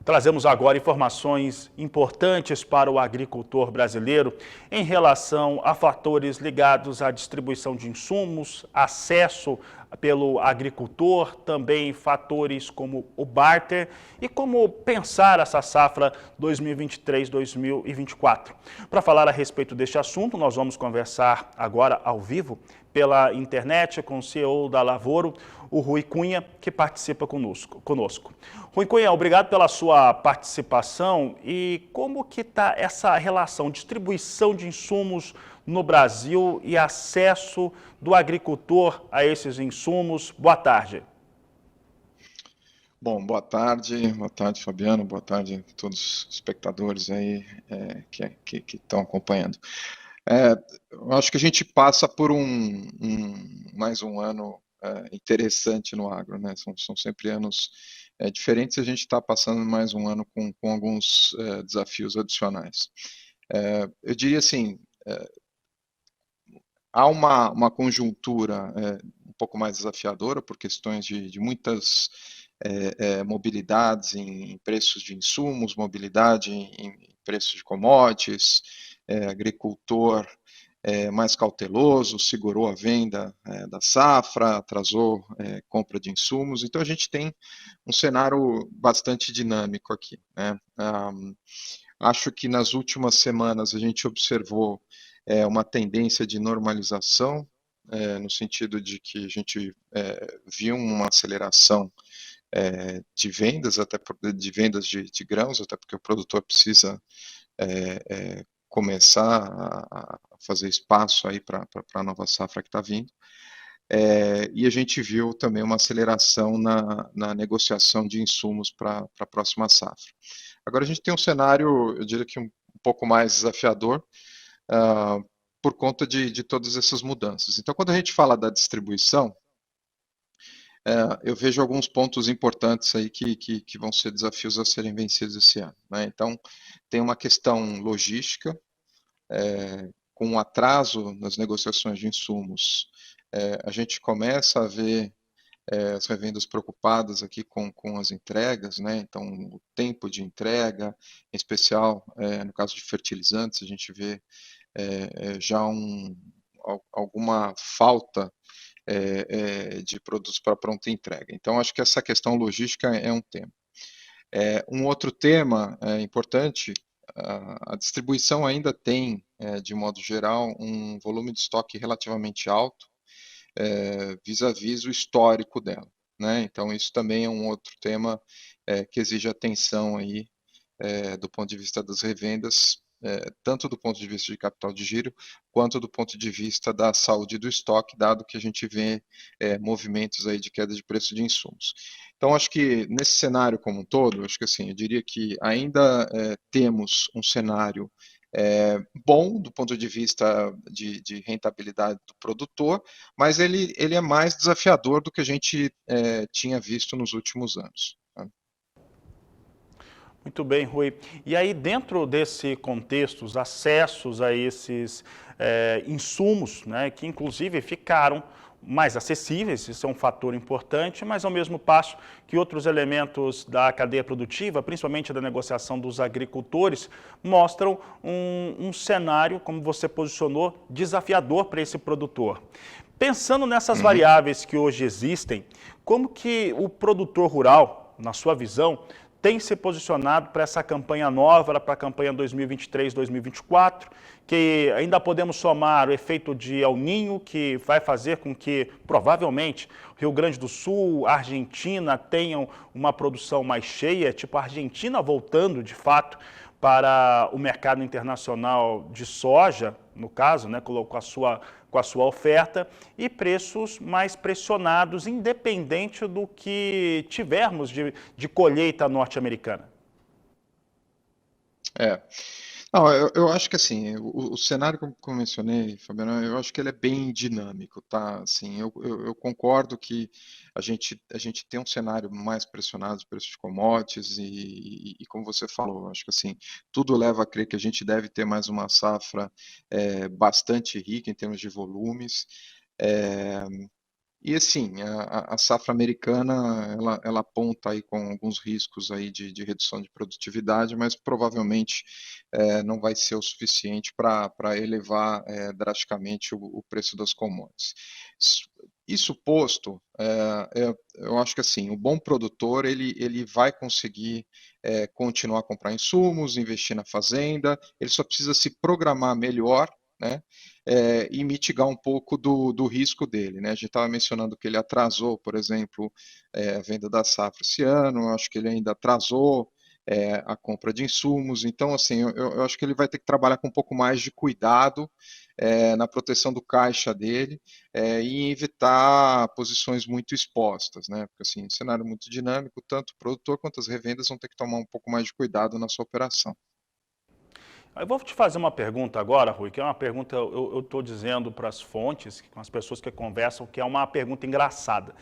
Trazemos agora informações importantes para o agricultor brasileiro em relação a fatores ligados à distribuição de insumos, acesso pelo agricultor, também fatores como o barter e como pensar essa safra 2023-2024. Para falar a respeito deste assunto, nós vamos conversar agora ao vivo pela internet com o CEO da Lavoro, o Rui Cunha, que participa conosco. Rui Cunha, obrigado pela sua participação. E como que está essa relação, distribuição de insumos no Brasil e acesso do agricultor a esses insumos? Boa tarde. Bom, boa tarde, Fabiano, boa tarde a todos os espectadores aí que estão acompanhando. Eu acho que a gente passa por mais um ano interessante no agro, né? São sempre anos diferentes e a gente está passando mais um ano com alguns desafios adicionais. Eu diria assim, há uma conjuntura um pouco mais desafiadora por questões de muitas mobilidades em preços de insumos, mobilidade em preços de commodities, agricultor mais cauteloso, segurou a venda da safra, atrasou compra de insumos. Então a gente tem um cenário bastante dinâmico aqui, né? Acho que nas últimas semanas a gente observou uma tendência de normalização, no sentido de que a gente viu uma aceleração de vendas, de vendas de grãos, até porque o produtor precisa começar a fazer espaço aí para a nova safra que está vindo. E a gente viu também uma aceleração na negociação de insumos para a próxima safra. Agora a gente tem um cenário, eu diria que um pouco mais desafiador, por conta de todas essas mudanças. Então, quando a gente fala da distribuição, eu vejo alguns pontos importantes aí que vão ser desafios a serem vencidos esse ano, né? Então, tem uma questão logística, com um atraso nas negociações de insumos, a gente começa a ver as revendas preocupadas aqui com as entregas, né? Então, o tempo de entrega, em especial no caso de fertilizantes, a gente vê já alguma falta de produtos para pronta entrega. Então, acho que essa questão logística é um tema. Um outro tema importante, a distribuição ainda tem, de modo geral, um volume de estoque relativamente alto, vis-à-vis o histórico dela, né? Então, isso também é um outro tema que exige atenção aí, do ponto de vista das revendas, tanto do ponto de vista de capital de giro, quanto do ponto de vista da saúde do estoque, dado que a gente vê movimentos aí de queda de preço de insumos. Então, acho que nesse cenário como um todo, acho que assim, eu diria que ainda temos um cenário bom do ponto de vista de rentabilidade do produtor, mas ele é mais desafiador do que a gente tinha visto nos últimos anos. Tá? Muito bem, Rui. E aí, dentro desse contexto, os acessos a esses insumos, né, que inclusive ficaram mais acessíveis, isso é um fator importante, mas ao mesmo passo que outros elementos da cadeia produtiva, principalmente da negociação dos agricultores, mostram um cenário, como você posicionou, desafiador para esse produtor. Pensando nessas variáveis que hoje existem, como que o produtor rural, na sua visão, tem se posicionado para essa campanha nova, para a campanha 2023-2024, que ainda podemos somar o efeito de El Niño, que vai fazer com que, provavelmente, Rio Grande do Sul, Argentina tenham uma produção mais cheia, tipo a Argentina voltando, de fato, para o mercado internacional de soja, no caso, né, colocou com a sua oferta, e preços mais pressionados, independente do que tivermos de colheita norte-americana. É. Não, eu acho que assim, o cenário como eu mencionei, Fabiano, eu acho que ele é bem dinâmico, tá? Assim, eu concordo que a gente tem um cenário mais pressionado de preços de commodities e como você falou, acho que assim, tudo leva a crer que a gente deve ter mais uma safra bastante rica em termos de volumes. E assim, a safra americana, ela aponta aí com alguns riscos aí de redução de produtividade, mas provavelmente não vai ser o suficiente para elevar drasticamente o preço das commodities. Isso posto, eu acho que assim, o bom produtor, ele vai conseguir continuar a comprar insumos, investir na fazenda, ele só precisa se programar melhor, né? E mitigar um pouco do risco dele, né? A gente estava mencionando que ele atrasou, por exemplo, a venda da safra esse ano, acho que ele ainda atrasou a compra de insumos, então, assim, eu acho que ele vai ter que trabalhar com um pouco mais de cuidado na proteção do caixa dele e evitar posições muito expostas, né? Porque, assim, cenário muito dinâmico, tanto o produtor quanto as revendas vão ter que tomar um pouco mais de cuidado na sua operação. Eu vou te fazer uma pergunta agora, Rui, que é uma pergunta, eu estou dizendo para as fontes, com as pessoas que conversam, que é uma pergunta engraçada.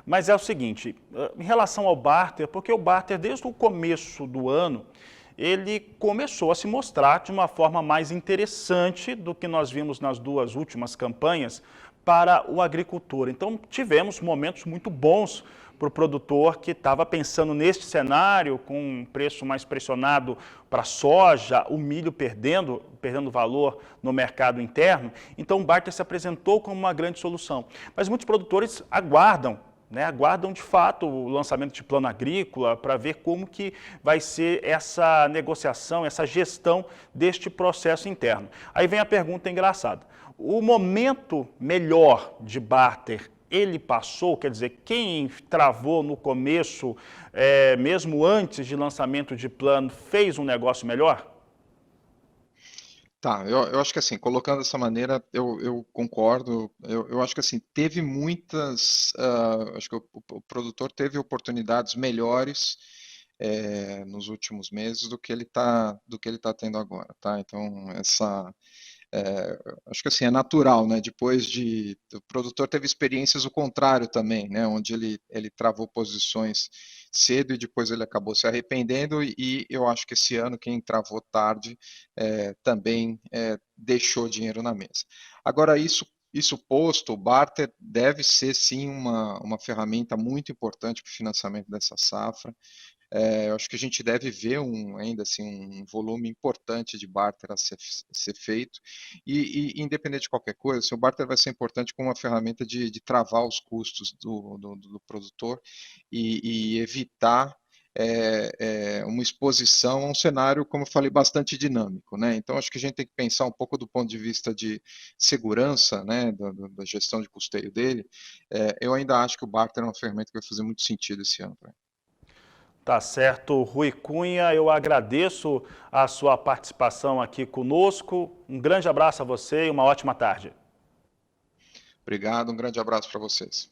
Mas é o seguinte, em relação ao barter, porque o barter, desde o começo do ano, ele começou a se mostrar de uma forma mais interessante do que nós vimos nas duas últimas campanhas para o agricultor. Então, tivemos momentos muito bons para o produtor que estava pensando neste cenário, com um preço mais pressionado para a soja, o milho perdendo valor no mercado interno. Então, o barter se apresentou como uma grande solução. Mas muitos produtores aguardam, né, aguardam de fato o lançamento de plano agrícola para ver como que vai ser essa negociação, essa gestão deste processo interno. Aí vem a pergunta engraçada. O momento melhor de barter, ele passou, quer dizer, quem travou no começo, mesmo antes de lançamento de plano, fez um negócio melhor? Tá, eu acho que assim, colocando dessa maneira, eu concordo. Eu acho que assim, teve muitas. Acho que o produtor teve oportunidades melhores nos últimos meses do que ele tá tendo agora, tá? Então, acho que assim, é natural, né? O produtor teve experiências o contrário também, né? Onde ele travou posições cedo e depois ele acabou se arrependendo, e eu acho que esse ano quem travou tarde também deixou dinheiro na mesa. Agora, isso posto, o barter deve ser sim uma ferramenta muito importante para o financiamento dessa safra. Eu acho que a gente deve ver ainda assim um volume importante de barter a ser feito, e independente de qualquer coisa, assim, o barter vai ser importante como uma ferramenta de travar os custos do produtor e evitar uma exposição a um cenário, como eu falei, bastante dinâmico, né? Então, acho que a gente tem que pensar um pouco do ponto de vista de segurança, né, da gestão de custeio dele. Eu ainda acho que o barter é uma ferramenta que vai fazer muito sentido esse ano. Tá certo, Rui Cunha, eu agradeço a sua participação aqui conosco. Um grande abraço a você e uma ótima tarde. Obrigado, um grande abraço para vocês.